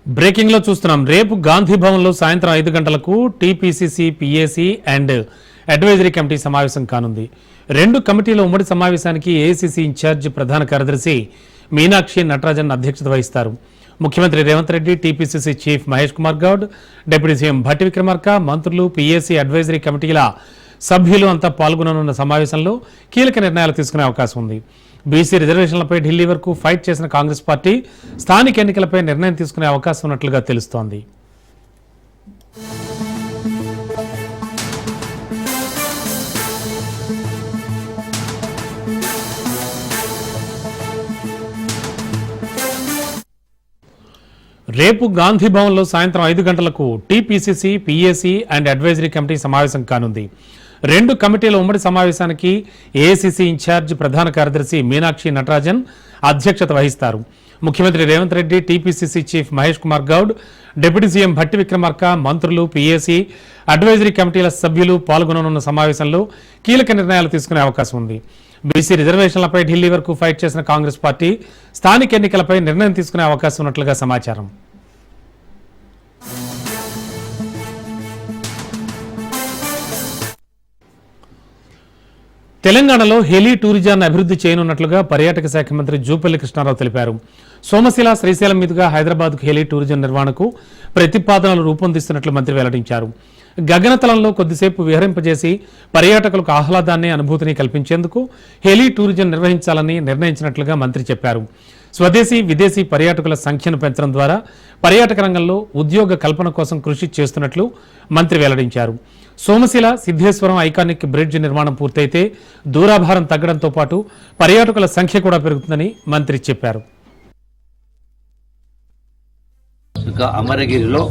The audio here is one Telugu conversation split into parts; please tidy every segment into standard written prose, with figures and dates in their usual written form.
బ్రేకింగ్ లో చూస్తున్నాం. రేపు గాంధీ భవన్ లో సాయంత్రం 5 గంటలకు TPCC PAC and advisory committee సమావేశం కానుంది. 2 కమిటీల ఉమ్మడి సమావేశానికి ఏఐసీసీ ఇన్ఛార్జ్ ప్రధాన కార్యదర్శి మీనాక్షి నటరాజన్ అధ్యక్షత వహిస్తారు. ముఖ్యమంత్రి Revanth Reddy, TPCC chief Mahesh Kumar Goud, deputy CM Bhatti Vikramarka, మంత్రులు, పీఏసీ, అడ్వైజరీ కమిటీల సభ్యులు అంతా పాల్గొననున్న సమావేశంలో కీలక నిర్ణయాలు తీసుకునే అవకాశం ఉంది. బీసీ రిజర్వేషన్లపై ఢిల్లీ వరకు ఫైట్ చేసిన కాంగ్రెస్ పార్టీ స్థానిక ఎన్నికలపై నిర్ణయం తీసుకునే అవకాశం ఉన్నట్లుగా తెలుస్తోంది. రేపు గాంధీ భవన్ లో సాయంత్రం 5 గంటలకు TPCC, PAC and advisory committee సమావేశం కానుంది. 2 కమిటీల ఉమ్మడి సమావేశానికి ఏఐసీసీ ఇన్ఛార్జ్ ప్రధాన కార్యదర్శి మీనాక్షి నటరాజన్ అధ్యక్షత వహిస్తారు. ముఖ్యమంత్రి Revanth Reddy, TPCC chief Mahesh Kumar Goud, deputy CM Bhatti Vikramarka, మంత్రులు, పీఏసీ, అడ్వైజరీ కమిటీల సభ్యులు పాల్గొననున్న సమావేశంలో కీలక నిర్ణయాలు తీసుకునే అవకాశం ఉంది. బీసీ రిజర్వేషన్లపై ఢిల్లీ వరకు ఫైట్ చేసిన కాంగ్రెస్ పార్టీ స్థానిక ఎన్నికలపై నిర్ణయం తీసుకునే అవకాశం ఉన్నట్లుగా సమాచారం. తెలంగాణలో హెలీ టూరిజాన్ని అభివృద్ధి చేయనున్నట్లుగా పర్యాటక శాఖ మంత్రి జూపల్లి కృష్ణారావు తెలిపారు. సోమశిల, శ్రీశైలం మీదుగా హైదరాబాద్కు హెలీ టూరిజం నిర్వహణకు ప్రతిపాదనలు రూపొందిస్తున్నట్లు మంత్రి వెల్లడించారు. గగనతలంలో కొద్దిసేపు విహరింపజేసి పర్యాటకులకు ఆహ్లాదాన్ని, అనుభూతిని కల్పించేందుకు హెలీ టూరిజం నిర్వహించాలని నిర్ణయించినట్లుగా మంత్రి చెప్పారు. స్వదేశీ, విదేశీ పర్యాటకుల సంఖ్యను పెంచడం ద్వారా పర్యాటక రంగంలో ఉద్యోగ కల్పన కోసం కృషి చేస్తున్నట్లు మంత్రి వెల్లడించారు. సోమశిల, సిద్ధేశ్వరం ఐకానిక్ బ్రిడ్జ్ నిర్మాణం పూర్తయితే దూరాభారం తగ్గడంతో పాటు పర్యాటకుల సంఖ్య కూడా పెరుగుతుందని మంత్రి చెప్పారు. అమరగిరిలో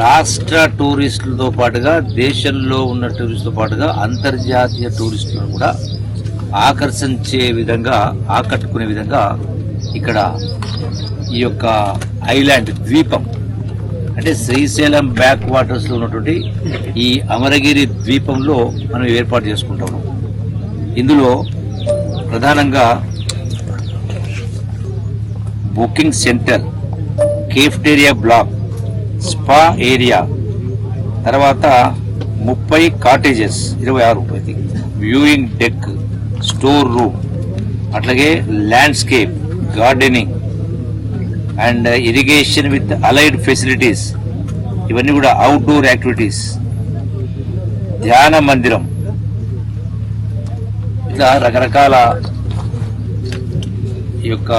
రాష్ట్ర టూరిస్టులతో పాటుగా దేశంలో ఉన్న టూరిస్టులతో పాటుగా అంతర్జాతీయ టూరిస్టులను కూడా ఆకర్షించే విధంగా, ఆకట్టుకునే విధంగా ఇక్కడ ఈ యొక్క ఐలాండ్ ద్వీపం అంటే శ్రీశైలం బ్యాక్ వాటర్స్లో ఉన్నటువంటి ఈ అమరగిరి ద్వీపంలో మనం ఏర్పాటు చేసుకుంటాము. ఇందులో ప్రధానంగా booking centre, cafeteria block, spa area, తర్వాత 30 cottages, 26 viewing deck, store room, అట్లాగే landscape, gardening and irrigation with allied facilities, ఇవన్నీ కూడా అవుట్డోర్ యాక్టివిటీస్, ధ్యాన మందిరం, ఇట్లా రకరకాల ఈ యొక్క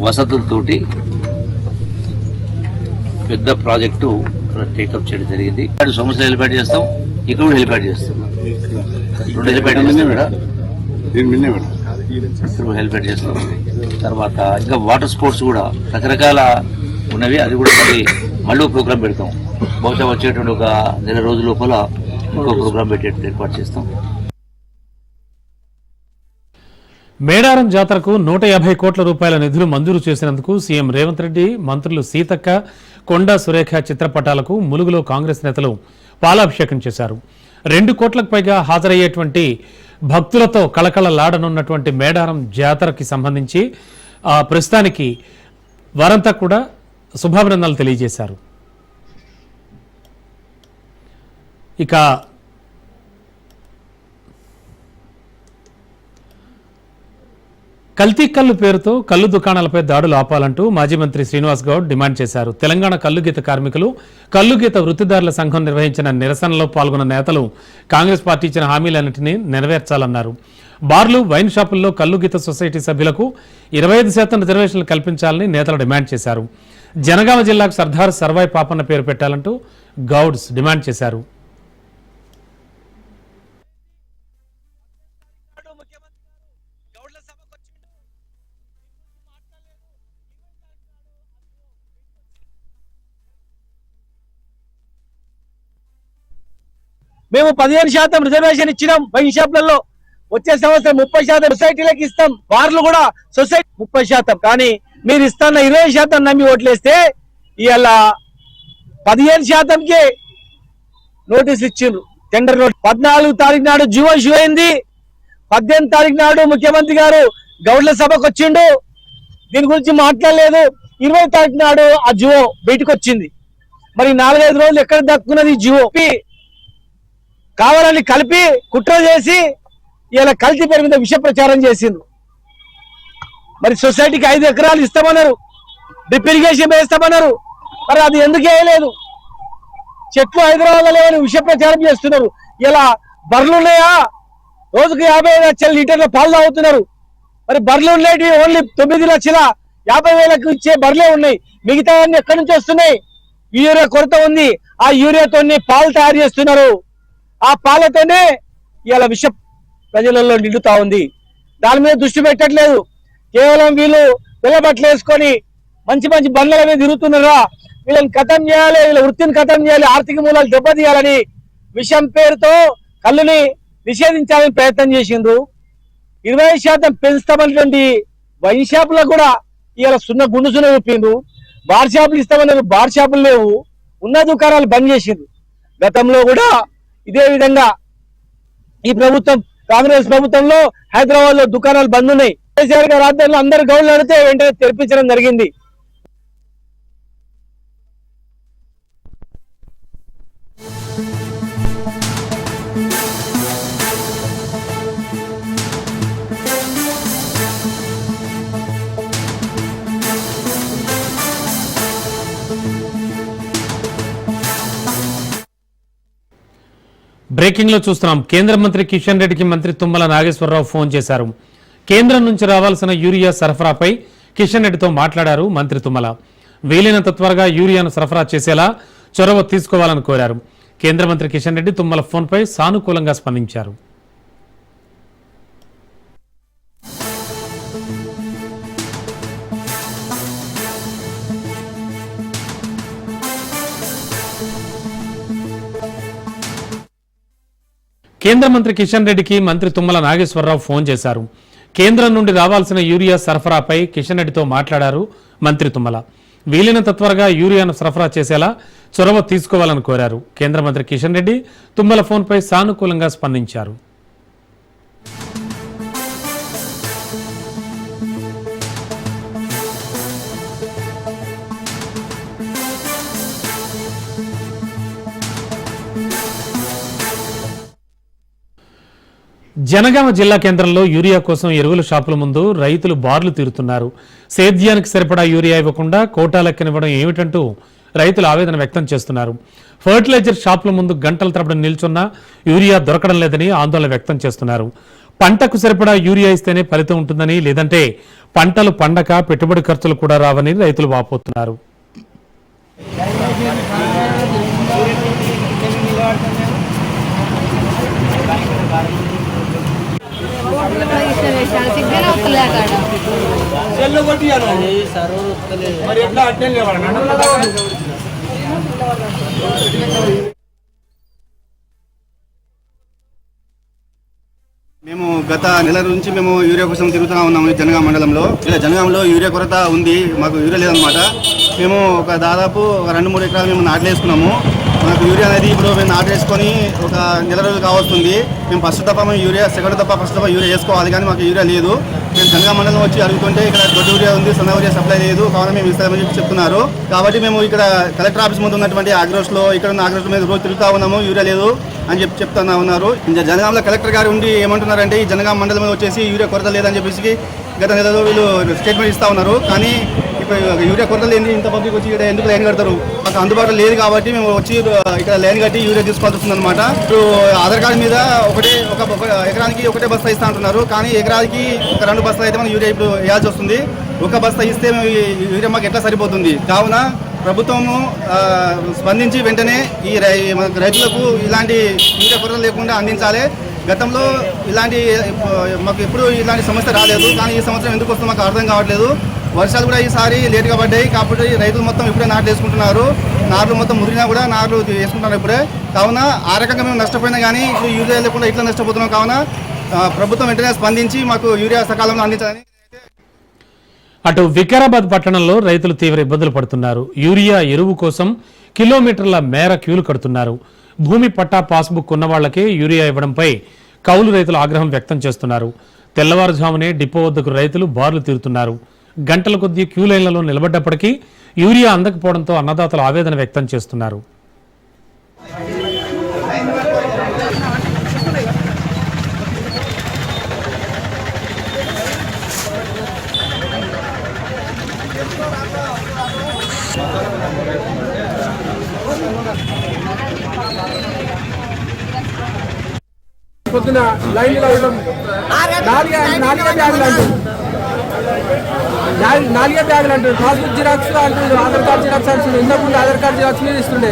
వసతులతోటి పెద్ద ప్రాజెక్టు టేకప్ చేయడం జరిగింది. సోమశిల హెలిప్యాడ్ చేస్తాం, ఇక్కడ కూడా హెలిప్యాడ్ చేస్తాం. 2 హెలిప్యాడ్ హెలిప్యాడ్ చేస్తాం. తర్వాత ఇంకా వాటర్ స్పోర్ట్స్ కూడా రకరకాల ఉన్నవి, అది కూడా మళ్ళీ ప్రోగ్రాం పెడతాం. బహుశా వచ్చేటువంటి ఒక నెల రోజుల లోపల ఇంకో ప్రోగ్రాం పెట్టేటువంటి ఏర్పాటు చేస్తాం. మేడారం జాతరకు 150 కోట్ల రూపాయల నిధులు మంజూరు చేసినందుకు సీఎం రేవంత్ రెడ్డి, మంత్రులు సీతక్క, కొండా సురేఖ చిత్రపటాలకు ములుగులో కాంగ్రెస్ నేతలు పాలాభిషేకం చేశారు. 2 కోట్లకు పైగా హాజరయ్యేటువంటి భక్తులతో కళకళలాడనున్నటువంటి మేడారం జాతరకి సంబంధించి ప్రస్తుతానికి వారంతా కూడా శుభాభినందనలు తెలియజేశారు. ఇక కల్తీ కల్లు పేరుతో కల్లు దుకాణాలపై దాడులు ఆపాలంటూ మాజీ మంత్రి శ్రీనివాస్ గౌడ్ డిమాండ్ చేశారు. తెలంగాణ కల్లుగీత కార్మికులు, కల్లుగీత వృత్తిదారుల సంఘం నిర్వహించిన నిరసనలో పాల్గొన్న నేతలు కాంగ్రెస్ పార్టీ ఇచ్చిన హామీలన్నింటినీ నెరవేర్చాలన్నారు. బార్లు, వైన్ షాపుల్లో కల్లుగీత సొసైటీ సభ్యులకు 25% రిజర్వేషన్లు కల్పించాలని నేతలు డిమాండ్ చేశారు. జనగామ జిల్లాకు సర్దార్ సర్వాయి పాపన్న పేరు పెట్టాలంటూ గౌడ్స్ డిమాండ్ చేశారు. మేము 15% రిజర్వేషన్ ఇచ్చినాం వైన్ షాప్లలో, వచ్చే సంవత్సరం 30% సొసైటీలకు ఇస్తాం, బార్లు కూడా సొసైటీ 30%. కానీ మీరు ఇస్తున్న 20% నమ్మి ఓట్లేస్తే ఇవాళ 15%కే నోటీసులు ఇచ్చిండ్రు, టెండర్ నోటీస్. 14 తారీఖు నాడు జీవో ఇష్యూ అయింది. 18 తారీఖు నాడు ముఖ్యమంత్రి గారు గౌడ్ల సభకు వచ్చిండు, దీని గురించి మాట్లాడలేదు. 20 తారీఖు నాడు ఆ జీవో బయటకు వచ్చింది. మరి 4-5 రోజులు ఎక్కడ దక్కున్నది ఈ జీవో? కావాలని కలిపి కుట్ర చేసి ఇలా కల్తీ పేరు మీద విష ప్రచారం చేసిండ్రు. మరి సొసైటీకి 5 ఎకరాలు ఇస్తామన్నారు, డ్రిప్ ఇరిగేషన్ వేస్తామన్నారు, మరి అది ఎందుకు వేయలేదు? చెట్లు హైదరాబాద్ లేవని విష ప్రచారం చేస్తున్నారు. ఇలా బర్రెలు ఉన్నాయా? రోజుకు 55 లక్షల లీటర్ల పాలు తాగుతున్నారు. మరి బర్రెలు ఉండేవి ఓన్లీ 9,50,000 ఇచ్చే బర్రెలే ఉన్నాయి, మిగతా అన్ని ఎక్కడి నుంచి వస్తున్నాయి? యూరియా కొరత ఉంది, ఆ యూరియాతోనే పాలు తయారు చేస్తున్నారు. ఆ పాలతోనే ఇలా విష ప్రజలలో నిండుతా ఉంది. దాని మీద దృష్టి పెట్టట్లేదు. కేవలం వీళ్ళు పిల్లబట్టలు వేసుకొని మంచి మంచి బండ్ల మీద తిరుగుతున్నారా? వీళ్ళని ఖతం చేయాలి, వీళ్ళ వృత్తిని ఖతం చేయాలి, ఆర్థిక మూలాలు దెబ్బతీయాలని విషం పేరుతో కళ్ళుని నిషేధించాలని ప్రయత్నం చేసిండ్రు. 20% పెంచుతామన్నటువంటి వైన్ షాపులకు కూడా ఇలా గుండు సున్న చూపిండ్రు. బార్ షాపులు ఇస్తామన్నారు, బార్ షాపులు లేవు, ఉన్న దుకాణాలు బంద్ చేసిండ్రు. గతంలో కూడా ఇదే విధంగా ఈ ప్రభుత్వం, కాంగ్రెస్ ప్రభుత్వంలో హైదరాబాద్ లో దుకాణాలు బంద్ ఉన్నాయి. కేసీఆర్ గారి ఆధ్వర్యంలో అందరు గౌడ్లు అడిగితే వెంటనే తెరిపించడం జరిగింది. బ్రేకింగ్ లో చూస్తున్నాం. కేంద్ర మంత్రి కిషన్ రెడ్డికి మంత్రి తుమ్మల నాగేశ్వరరావు ఫోన్ చేశారు. కేంద్రం నుంచి రావాల్సిన యూరియా సరఫరాపై కిషన్ రెడ్డితో మాట్లాడారు మంత్రి తుమ్మల. వీలైనంత త్వరగా యూరియాను సరఫరా చేసేలా చొరవ తీసుకోవాలని కోరారు. కేంద్ర మంత్రి కిషన్ రెడ్డి తుమ్మల ఫోన్పై సానుకూలంగా స్పందించారు. కేంద్ర మంత్రి కిషన్ రెడ్డికి మంత్రి తుమ్మల నాగేశ్వరరావు ఫోన్ చేశారు. కేంద్రం నుండి రావాల్సిన యూరియా సరఫరాపై కిషన్ రెడ్డితో మాట్లాడారు మంత్రి తుమ్మల. వీలైనంత త్వరగా యూరియాను సరఫరా చేసేలా చొరవ తీసుకోవాలని కోరారు. కేంద్ర మంత్రి కిషన్ రెడ్డి తుమ్మల ఫోన్పై సానుకూలంగా స్పందించారు. జనగామ జిల్లా కేంద్రంలో యూరియా కోసం ఎరువుల షాపుల ముందు రైతులు బార్లు తీరుతున్నారు. సేద్యానికి సరిపడా యూరియా ఇవ్వకుండా కోటా లెక్కనివ్వడం ఏమిటంటూ రైతులు ఆవేదన వ్యక్తం చేస్తున్నారు. ఫర్టిలైజర్ షాపుల ముందు గంటల తరబడి నిల్చున్నా యూరియా దొరకడం లేదని ఆందోళన వ్యక్తం చేస్తున్నారు. పంటకు సరిపడా యూరియా ఇస్తేనే ఫలితం ఉంటుందని, లేదంటే పంటలు పండక పెట్టుబడి ఖర్చులు కూడా రావని రైతులు వాపోతున్నారు. మేము గత నెల నుంచి మేము యూరియా కోసం తిరుగుతూ ఉన్నాము జనగామ మండలంలో. ఇలా జనగామలో యూరియా కొరత ఉంది, మాకు యూరియా లేదనమాట. మేము దాదాపు 2-3 ఎకరాలు మేము నాట్లేసుకున్నాము. మనకు యూరియా అనేది ఇప్పుడు మేము నాటేసుకొని ఒక నెల రోజులు కావస్తుంది. మేము ఫస్ట్ తప్ప మేము యూరియా, సెకండ్ తప్ప ఫస్ట్ తప్ప యూరియా వేసుకోవాలి, కానీ మాకు యూరియా లేదు. మేము జనగామ మండలం వచ్చి అడుగుతుంటే ఇక్కడ దొడ్డు యూరియా ఉంది, సన్న యూరియా సప్లై లేదు, కావాలని మేము ఇస్తామని చెప్పి చెప్తున్నారు. కాబట్టి మేము ఇక్కడ కలెక్టర్ ఆఫీస్ ముందు ఉన్నటువంటి ఆగ్రోస్లో, ఇక్కడ ఉన్న ఆగ్రోస్ మీద రోజు తిరుగుతూ ఉన్నాము, యూరియా లేదు అని చెప్పి చెప్తున్నా ఉన్నారు. జనగామలో కలెక్టర్ గారు ఉండి ఏమంటున్నారంటే ఈ జనగామ మండలంలో వచ్చేసి యూరియా కొరత లేదని చెప్పేసి గత నెలలో వీళ్ళు స్టేట్మెంట్ ఇస్తూ ఉన్నారు. కానీ ఇప్పుడు యూరియా కొరత లేని ఇంత పబ్లిక్ వచ్చి ఇక్కడ ఎందుకు లైన్ కడతారు? మాకు అందుబాటులో లేదు కాబట్టి మేము వచ్చి ఇక్కడ లైన్ కట్టి యూరియా తీసుకోవాల్సి వస్తుంది అనమాట. ఇప్పుడు ఆధార్ కార్డు మీద ఒక ఎకరానికి ఒకటే బస్తా ఇస్తా అంటున్నారు, కానీ ఎకరానికి ఒక 2 బస్తాలు అయితే మనం యూరియా ఇప్పుడు వేయాల్సి వస్తుంది. ఒక బస్తా ఇస్తే యూరియా మాకు ఎట్లా సరిపోతుంది? కావున ప్రభుత్వము స్పందించి వెంటనే ఈ రైతులకు ఇలాంటి యూరియా కొరత లేకుండా అందించాలి. గతంలో మాకు ఎప్పుడు ఇలాంటి సమస్య రాలేదు, కానీ ఈ సంవత్సరం ఎందుకు వస్తుందో మాకు అర్థం కావట్లేదు. వర్షాలు కూడా ఈసారి లేట్గా పడ్డాయి కాబట్టి రైతులు మొత్తం ఇప్పుడే నాట్లు వేసుకుంటున్నారు. నార్లు మొత్తం ముదిరినా కూడా నార్లు వేసుకుంటున్నారు ఇప్పుడే. కావున ఆ రకంగా మేము నష్టపోయినా కానీ ఇప్పుడు యూరియా లేకుండా ఇట్లా నష్టపోతున్నాం. కావున ప్రభుత్వం వెంటనే స్పందించి మాకు యూరియా సకాలంలో అందించాలని. అటు వికారాబాద్ పట్టణంలో రైతులు తీవ్ర ఇబ్బందులు పడుతున్నారు. యూరియా ఎరువు కోసం కిలోమీటర్ల మేర క్యూలు కడుతున్నారు. భూమి పట్టా పాస్బుక్ ఉన్న వాళ్లకే యూరియా ఇవ్వడంపై కౌలు రైతులు ఆగ్రహం వ్యక్తం చేస్తున్నారు. తెల్లవారుజామునే డిపో వద్దకు రైతులు బార్లు తీరుతున్నారు. గంటల కొద్దీ క్యూ లైన్లలో నిలబడ్డప్పటికీ యూరియా అందకపోవడంతో అన్నదాతలు ఆవేదన వ్యక్తం చేస్తున్నారు. పొద్దున లైన్లో ఉండడం నాలుగే బ్యాగులు అంటారు. పాస్బుక్ జిరాక్స్ అంటారు, ఆధార్ కార్డ్ జిరాక్స్ అంటారు. ఇంతకుముందు ఆధార్ కార్డ్ జిరాక్స్ మీద ఇస్తుండే,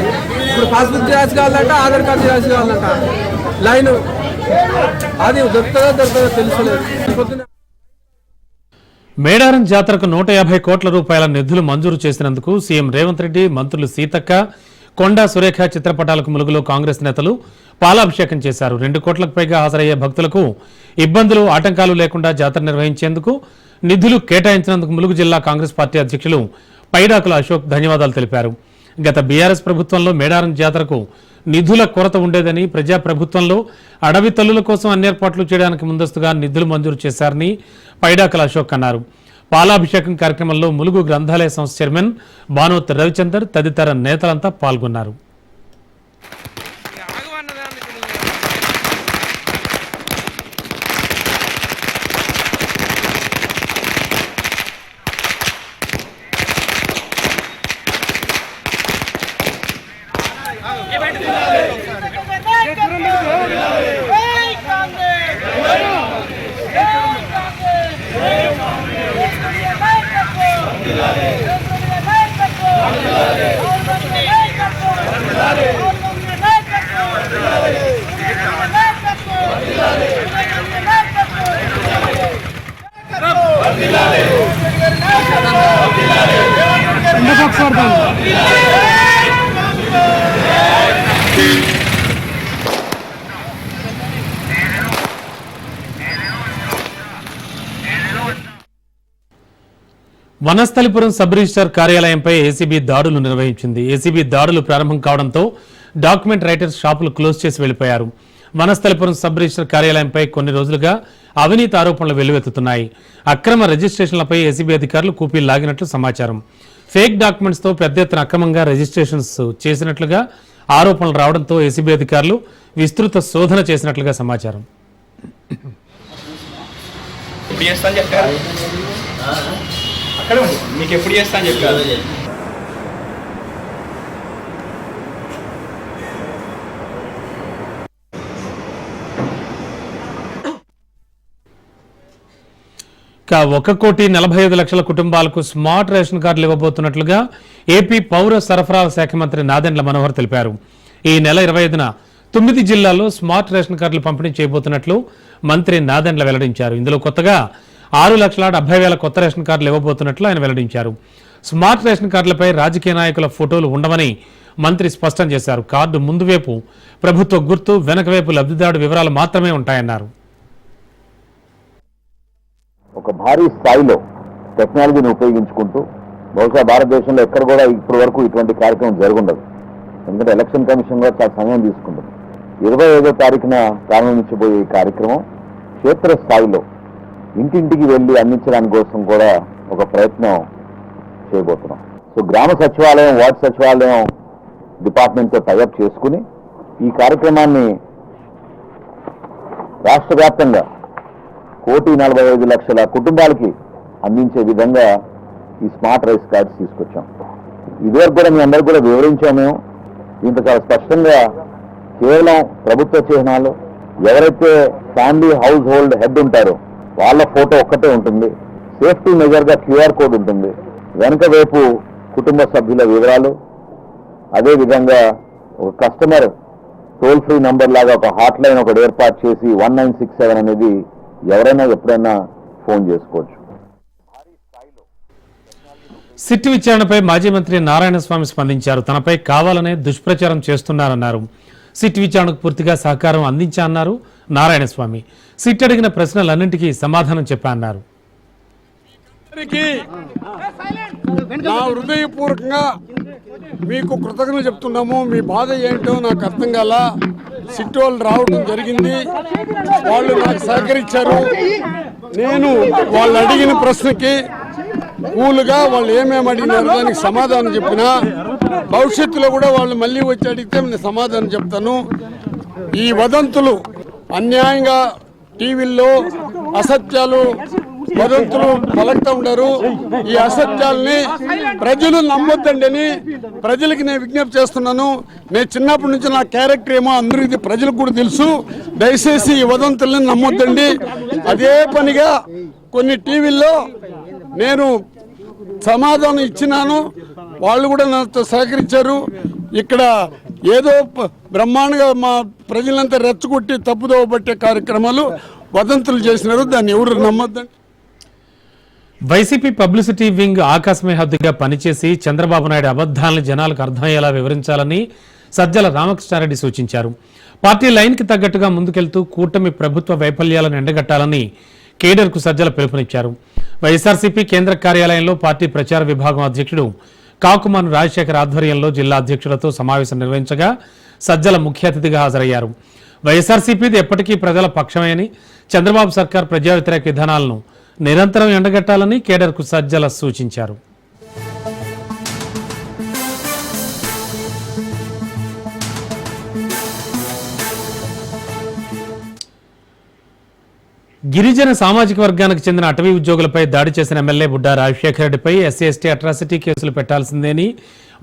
ఇప్పుడు పాస్బుక్ జిరాక్స్ కావాలంట, ఆధార్ కార్డ్ జిరాక్స్ కావాలంట. లైన్ అది దొరుకుతుందో తెలుసులేదు. పొద్దున మేడారం జాతరకు 150 కోట్ల రూపాయల నిధులు మంజూరు చేసినందుకు సీఎం రేవంత్ రెడ్డి, మంత్రులు సీతక్క, కొండా సురేఖ చిత్రపటాలకు ములుగులో కాంగ్రెస్ నేతలు పాలాభిషేకం చేశారు. 2 కోట్లకు పైగా హాజరయ్యే భక్తులకు ఇబ్బందులు, ఆటంకాలు లేకుండా జాతర నిర్వహించేందుకు నిధులు కేటాయించినందుకు ములుగు జిల్లా కాంగ్రెస్ పార్టీ అధ్యక్షులు పైడాకుల అశోక్ ధన్యవాదాలు తెలిపారు. గత బీఆర్ఎస్ ప్రభుత్వంలో మేడారం జాతరకు నిధుల కొరత ఉండేదని, ప్రజాప్రభుత్వంలో అడవి తల్లుల కోసం అన్ని ఏర్పాట్లు చేయడానికి ముందస్తుగా నిధులు మంజూరు చేశారని పైడాకుల అశోక్ అన్నారు. పాలాభిషేకం కార్యక్రమంలో ములుగు గ్రంథాలయ సంస్థ చైర్మన్ బానోత్ రవిచందర్ తదితర నేతలంతా పాల్గొన్నారు. వనస్థలిపురం సబ్ రిజిస్టర్ కార్యాలయంపై ఏసీబీ దాడులు నిర్వహించింది. ఏసీబీ దాడులు ప్రారంభం కావడంతో డాక్యుమెంట్ రైటర్స్ షాపులు క్లోజ్ చేసి వెళ్లిపోయారు. వనస్థలిపురం సబ్ రిజిస్టర్ కార్యాలయంపై కొన్ని రోజులుగా అవినీతి ఆరోపణలు వెల్లువెత్తుతున్నాయి. అక్రమ రిజిస్ట్రేషన్లపై ఏసీబీ అధికారులు కూపీలు లాగినట్లు సమాచారం. ఫేక్ డాక్యుమెంట్స్ తో పెద్ద ఎత్తున అక్రమంగా రిజిస్ట్రేషన్స్ చేసినట్లుగా ఆరోపణలు రావడంతో ఏసీబీ అధికారులు విస్తృత శోధన చేసినట్లుగా సమాచారం. మీకు ఎప్పుడు చేస్తా అని చెప్పారు. ఇక 1,45,00,000 కుటుంబాలకు స్మార్ట్ రేషన్ కార్డులు ఇవ్వబోతున్నట్లుగా ఏపీ పౌర సరఫరాల శాఖ మంత్రి నాదెండ్ల మనోహర్ తెలిపారు. ఈ నెల 25న 9 జిల్లాల్లో స్మార్ట్ రేషన్ కార్డులు పంపిణీ చేయబోతున్నట్లు మంత్రి నాదెండ్ల వెల్లడించారు. ఇందులో కొత్తగా 6,70,000 కొత్త రేషన్ కార్డులు ఇవ్వబోతున్నట్లు ఆయన వెల్లడించారు. స్మార్ట్ రేషన్ కార్డులపై రాజకీయ నాయకుల ఫోటోలు ఉండవని మంత్రి స్పష్టం చేశారు. కార్డు ముందు వైపు ప్రభుత్వ గుర్తు, వెనక వైపు లబ్ధిదారుడు వివరాలు మాత్రమే ఉంటాయన్నారు. ఒక భారీ స్థాయిలో టెక్నాలజీని ఉపయోగించుకుంటూ బహుశా భారతదేశంలో ఎక్కడ కూడా ఇప్పటి వరకు ఇటువంటి కార్యక్రమం జరుగుండదు. ఎందుకంటే ఎలక్షన్ కమిషన్ కూడా చాలా సమయం తీసుకుంటుంది. 25వ తారీఖున ప్రారంభించబోయే ఈ కార్యక్రమం క్షేత్ర స్థాయిలో ఇంటింటికి వెళ్ళి అందించడానికి కోసం కూడా ఒక ప్రయత్నం చేయబోతున్నాం. సో గ్రామ సచివాలయం, వార్డు సచివాలయం డిపార్ట్మెంట్తో టైఅప్ చేసుకుని ఈ కార్యక్రమాన్ని రాష్ట్ర వ్యాప్తంగా 1,45,00,000 కుటుంబాలకి అందించే విధంగా ఈ స్మార్ట్ రైస్ కార్డ్స్ తీసుకొచ్చాం. ఇదివరకు కూడా మీ అందరికీ కూడా వివరించాం. మేము దీంట్లో చాలా స్పష్టంగా కేవలం ప్రభుత్వ చిహ్నాలు, ఎవరైతే ఫ్యామిలీ హౌస్ హోల్డ్ హెడ్ ఉంటారో వాళ్ళ ఫోటో ఒక్కటే ఉంటుంది. సేఫ్టీ మెజర్గా QR కోడ్ ఉంటుంది. వెనక వైపు కుటుంబ సభ్యుల వివరాలు, అదేవిధంగా ఒక కస్టమర్ టోల్ ఫ్రీ నంబర్ లాగా ఒక హాట్ లైన్ ఒకటి ఏర్పాటు చేసి 1967 అనేది ఎవరైనా ఎప్పుడైనా ఫోన్ చేసుకోవచ్చు. సిట్ విచారణపై మాజీ మంత్రి నారాయణస్వామి స్పందించారు. తనపై కావాలనే దుష్ప్రచారం చేస్తున్నారన్నారు. సిట్ విచారణకు పూర్తిగా సహకారం అందించారన్నారు నారాయణస్వామి. సిట్ అడిగిన ప్రశ్నలన్నింటికీ సమాధానం చెప్పారన్నారు. నా హృదయపూర్వకంగా మీకు కృతజ్ఞతలు చెప్తున్నాము. మీ బాధ ఏంటో నాకు అర్థం కాల. సిట్ వాళ్ళు రావడం జరిగింది, వాళ్ళు నాకు సహకరించారు. నేను వాళ్ళు అడిగిన ప్రశ్నకి కూలుగా వాళ్ళు ఏమేమి అడిగినారో దానికి సమాధానం చెప్పినా, భవిష్యత్తులో కూడా వాళ్ళు మళ్ళీ వచ్చి అడిగితే నేను సమాధానం చెప్తాను. ఈ వదంతులు అన్యాయంగా టీవీల్లో అసత్యాలు వదంతులు పలుకుతూ ఉన్నారు. ఈ అసత్యాలని ప్రజలు నమ్మొద్దండి అని ప్రజలకి నేను విజ్ఞప్తి చేస్తున్నాను. నేను చిన్నప్పటి నుంచి నా క్యారెక్టర్ ఏమో అందరికీ ప్రజలకు కూడా తెలుసు. దయచేసి ఈ వదంతుల్ని నమ్మొద్దండి. అదే పనిగా కొన్ని టీవీల్లో నేను సమాధానం ఇచ్చినాను, వాళ్ళు కూడా నాతో సహకరించారు. ఇక్కడ ఏదో బ్రహ్మాండంగా మా ప్రజలంతా రెచ్చగొట్టి తప్పుదోవ పట్టే కార్యక్రమాలు వదంతులు చేసినారు. దాన్ని ఎవరు నమ్మొద్దండి. వైసీపీ పబ్లిసిటీ వింగ్ ఆకాశమే హద్దుగా పనిచేసి చంద్రబాబు నాయుడు అబద్దాలను జనాలకు అర్థమయ్యేలా వివరించాలని సజ్జల రామకృష్ణారెడ్డి సూచించారు. పార్టీ లైన్కి తగ్గట్టుగా ముందుకెళ్తూ కూటమి ప్రభుత్వ వైఫల్యాలను ఎండగట్టాలని కేడర్కు సజ్జల పిలుపునిచ్చారు. వైఎస్ఆర్సీపీ కేంద్ర కార్యాలయంలో పార్టీ ప్రచార విభాగం అధ్యక్షుడు కాకుమాను రాజశేఖర్ ఆధ్వర్యంలో జిల్లా అధ్యక్షులతో సమావేశం నిర్వహించగా సజ్జల ముఖ్య అతిథిగా హాజరయ్యారు. వైఎస్ఆర్సీపీది ఎప్పటికీ ప్రజల పక్షమేని, చంద్రబాబు సర్కార్ ప్రజా వ్యతిరేక విధానాలను నిరంతరం ఎండగట్టాలని కేడర్కు సజ్జల సూచించారు. గిరిజన సామాజిక వర్గానికి చెందిన అటవీ ఉద్యోగులపై దాడి చేసిన ఎమ్మెల్యే బుడ్డా రాజశేఖర రెడ్డిపై ఎస్సీ/ఎస్టీ అట్రాసిటీ కేసులు పెట్టాల్సిందేని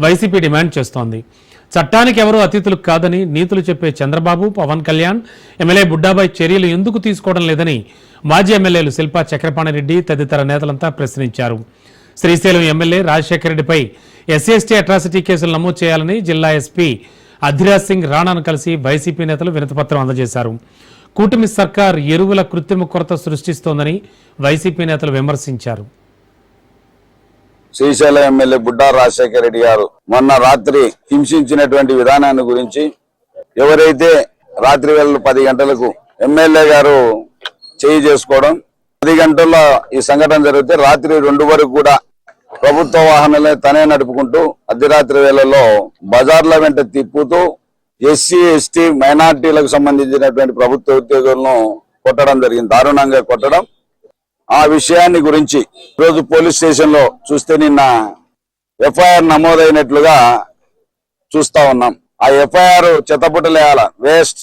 వైసీపీ డిమాండ్ చేస్తోంది. చట్టానికి ఎవరూ అతిథులు కాదని నీతులు చెప్పే చంద్రబాబు, పవన్ కళ్యాణ్ ఎమ్మెల్యే బుడ్డాపై చర్యలు ఎందుకు తీసుకోవడం లేదని మాజీ ఎమ్మెల్యేలు శిల్పా చక్రపాణిరెడ్డి తదితర నేతలంతా ప్రశ్నించారు. శ్రీశైలం ఎమ్మెల్యే రాజశేఖర రెడ్డిపై ఎస్సీ/ఎస్టీ అట్రాసిటీ కేసులు నమోదు చేయాలని జిల్లా ఎస్పీ అధిరాజ్ సింగ్ రాణాను కలిసి వైసీపీ నేతలు వినతిపత్రం అందజేశారు. కూటమి సర్కార్ ఎరువుల కృత్రిమ కొరత సృష్టిస్తోందని వైసీపీ నేతలు విమర్శించారు. శ్రీశైలం ఎమ్మెల్యే బుడ్డా రాజశేఖర రెడ్డి గారు మొన్న రాత్రి హింసించినటువంటి విధానాన్ని గురించి ఎవరైతే రాత్రి వేళ 10 గంటలకు ఎమ్మెల్యే గారు చేయి చేసుకోవడం, 10 గంటల్లో ఈ సంఘటన జరిగితే రాత్రి 2 వరకు కూడా ప్రభుత్వ వాహనాలే తనే నడుపుకుంటూ అర్ధరాత్రి వేళల్లో బజార్ల వెంట తిప్పుతూ ఎస్సీ/ఎస్టీ మైనార్టీలకు సంబంధించినటువంటి ప్రభుత్వ ఉద్యోగులను కొట్టడం జరిగింది, దారుణంగా కొట్టడం. ఆ విషయాన్ని గురించి ఈరోజు పోలీస్ స్టేషన్ లో చూస్తే నిన్న ఎఫ్ఐఆర్ నమోదైనట్లుగా చూస్తా ఉన్నాం. ఆ ఎఫ్ఐఆర్ చెత్తపుట్టలేయాల వేస్ట్.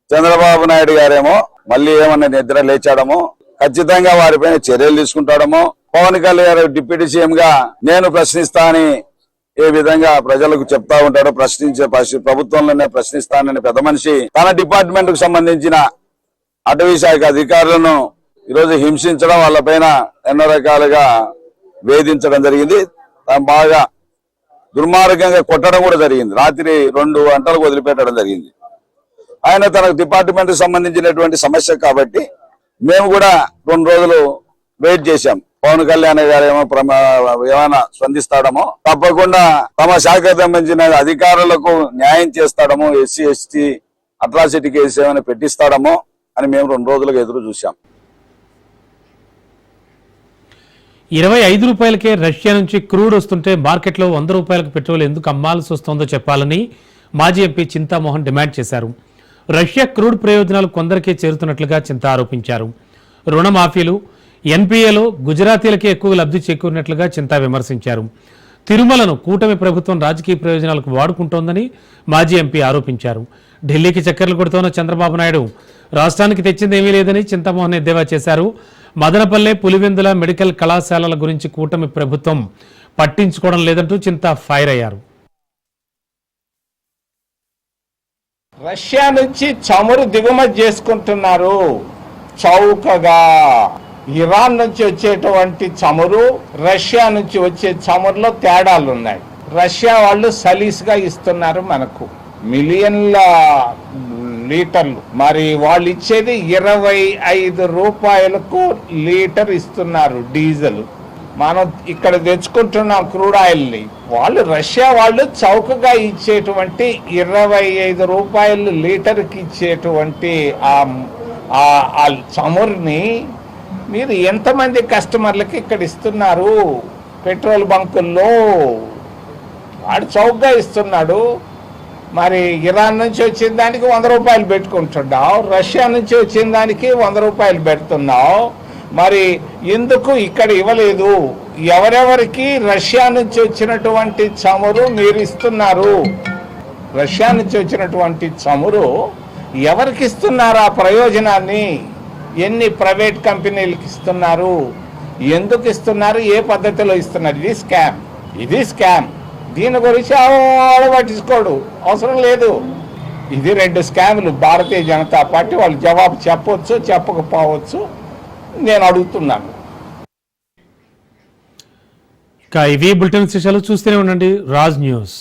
చంద్రబాబు నాయుడు గారేమో మళ్ళీ ఏమన్నా నిద్ర లేచాడమో, ఖచ్చితంగా వారిపైన చర్యలు తీసుకుంటాడమో, పవన్ కళ్యాణ్ గారు డిప్యూటీ సీఎం గా నేను ప్రశ్నిస్తా అని ఏ విధంగా ప్రజలకు చెప్తా ఉంటాడో, ప్రభుత్వంలోనే ప్రశ్నిస్తానని పెద్ద మనిషి తన డిపార్ట్మెంట్ కు సంబంధించిన అటవీ శాఖ అధికారులను ఈరోజు హింసించడం, వాళ్ళపైన ఎన్నో రకాలుగా వేధించడం జరిగింది. బాగా దుర్మార్గంగా కొట్టడం కూడా జరిగింది. రాత్రి 2 గంటలకు వదిలిపెట్టడం జరిగింది. ఆయన తన డిపార్ట్మెంట్ కు సంబంధించినటువంటి సమస్య కాబట్టి మేము కూడా 2 రోజులు వెయిట్ చేశాం. పవన్ కళ్యాణ్ గారు ఏమైనా స్పందిస్తాడమో, తప్పకుండా తమ శాఖకు సంబంధించిన అధికారులకు న్యాయం చేస్తాడమో, ఎస్సీ/ఎస్టీ అట్రాసిటీ కేసు ఏమైనా పెట్టిస్తాడమో అని మేము 2 రోజులుగా ఎదురు చూశాం. 25 రూపాయలకే రష్యా నుంచి క్రూడ్ వస్తుంటే మార్కెట్లో 100 రూపాయలకు పెట్రోల్ ఎందుకు అమ్మాల్సి వస్తోందో చెప్పాలని మాజీ ఎంపీ చింతామోహన్ డిమాండ్ చేశారు. రష్యా క్రూడ్ ప్రయోజనాలు కొందరికే చేరుతున్నట్లుగా చింత ఆరోపించారు. రుణమాఫీలు, ఎన్పీఏలో గుజరాతీలకే ఎక్కువ లబ్ధి చేకూరినట్లుగా చింత విమర్శించారు. తిరుమలను కూటమి ప్రభుత్వం రాజకీయ ప్రయోజనాలకు వాడుకుంటోందని మాజీ ఎంపీ ఆరోపించారు. ఢిల్లీకి చక్కర్లు కొడుతోన్న చంద్రబాబు నాయుడు రాష్ట్రానికి తెచ్చిందేమీ లేదని చింతామోహన్ ఎద్దేవా చేశారు. మదనపల్లె, పులివెందుల మెడికల్ కళాశాలల గురించి కూటమి ప్రభుత్వం పట్టించుకోవడం లేదంటూ చింత ఫైర్ అయ్యారు. రష్యా నుంచి చమురు దిగుమతి చేసుకుంటున్నారు చౌకగా. ఇరాన్ నుంచి వచ్చేటువంటి చమురు, రష్యా నుంచి వచ్చే చమురులో తేడాలు ఉన్నాయి. రష్యా వాళ్ళు సలీస్గా ఇస్తున్నారు మనకు మిలియన్ల లీటర్లు, మరి వాళ్ళు ఇచ్చేది 25 రూపాయలకు లీటర్ ఇస్తున్నారు డీజిల్. మనం ఇక్కడ తెచ్చుకుంటున్నాం క్రూడ్ ఆయిల్ని, వాళ్ళు రష్యా వాళ్ళు చౌకగా ఇచ్చేటువంటి 25 రూపాయలు లీటర్కి ఇచ్చేటువంటి ఆ చమురుని మీరు ఎంతమంది కస్టమర్లకి ఇక్కడ ఇస్తున్నారు? పెట్రోల్ బంకుల్లో వాడు చౌకగా ఇస్తున్నాడు. మరి ఇరాన్ నుంచి వచ్చిన దానికి 100 రూపాయలు పెట్టుకుంటున్నావు, రష్యా నుంచి వచ్చిన దానికి 100 రూపాయలు పెడుతున్నావు. మరి ఎందుకు ఇక్కడ ఇవ్వలేదు? ఎవరెవరికి రష్యా నుంచి వచ్చినటువంటి చమురు మీరు ఇస్తున్నారు? రష్యా నుంచి వచ్చినటువంటి చమురు ఎవరికి ఇస్తున్నారు? ఆ ప్రయోజనాన్ని ఎన్ని ప్రైవేట్ కంపెనీలకు ఇస్తున్నారు? ఎందుకు ఇస్తున్నారు? ఏ పద్ధతిలో ఇస్తున్నారు? ఇది స్కామ్. దీని గురించి ఆడ పట్టించుకోడు, అవసరం లేదు. ఇది 2 స్కాములు. భారతీయ జనతా పార్టీ వాళ్ళు జవాబు చెప్పవచ్చు, చెప్పకపోవచ్చు, నేను అడుగుతున్నాను. ఇక ఇవి బులెటిన్ విశేషాలు చూస్తూనే ఉండండి రాజ్ న్యూస్.